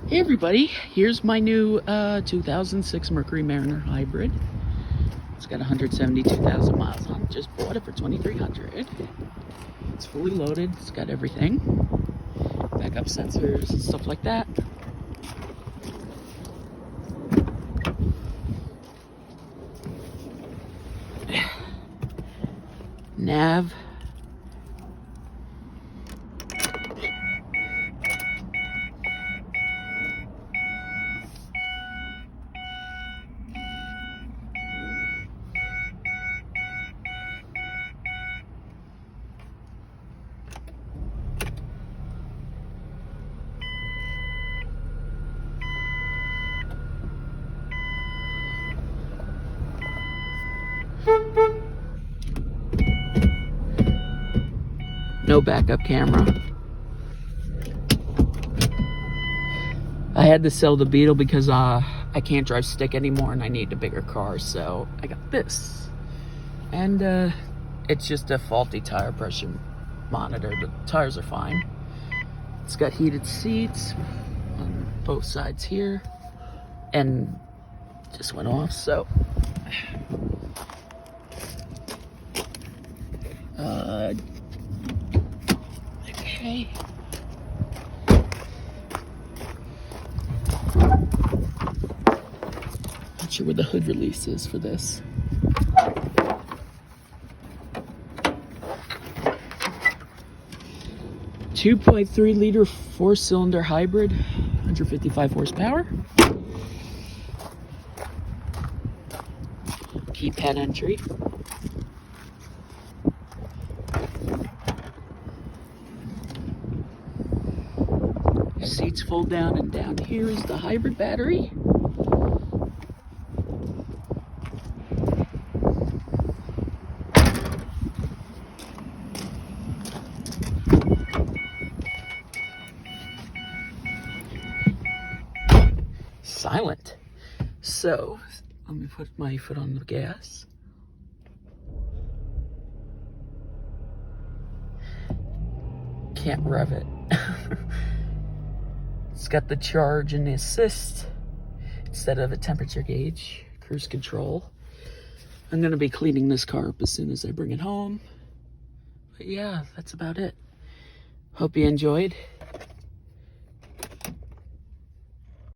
Hey everybody, here's my new 2006 Mercury Mariner Hybrid. It's got 172,000 miles on it. Just bought it for $2,300. It's fully loaded, it's got everything. Backup sensors and stuff like that. Nav. No backup camera. I had to sell the Beetle because I can't drive stick anymore and I need a bigger car, so I got this. And it's just a faulty tire pressure monitor. The tires are fine. It's got heated seats on both sides here, and just went off, so okay. Not sure where the hood release is for this. .3-liter four-cylinder hybrid, 155 horsepower. Keypad entry. Seats fold down, and down here is the hybrid battery. Silent. So let me put my foot on the gas. Can't rev it. It's got the charge and the assist instead of a temperature gauge. Cruise control. I'm gonna be cleaning this car up as soon as I bring it home. But yeah, that's about it. Hope you enjoyed.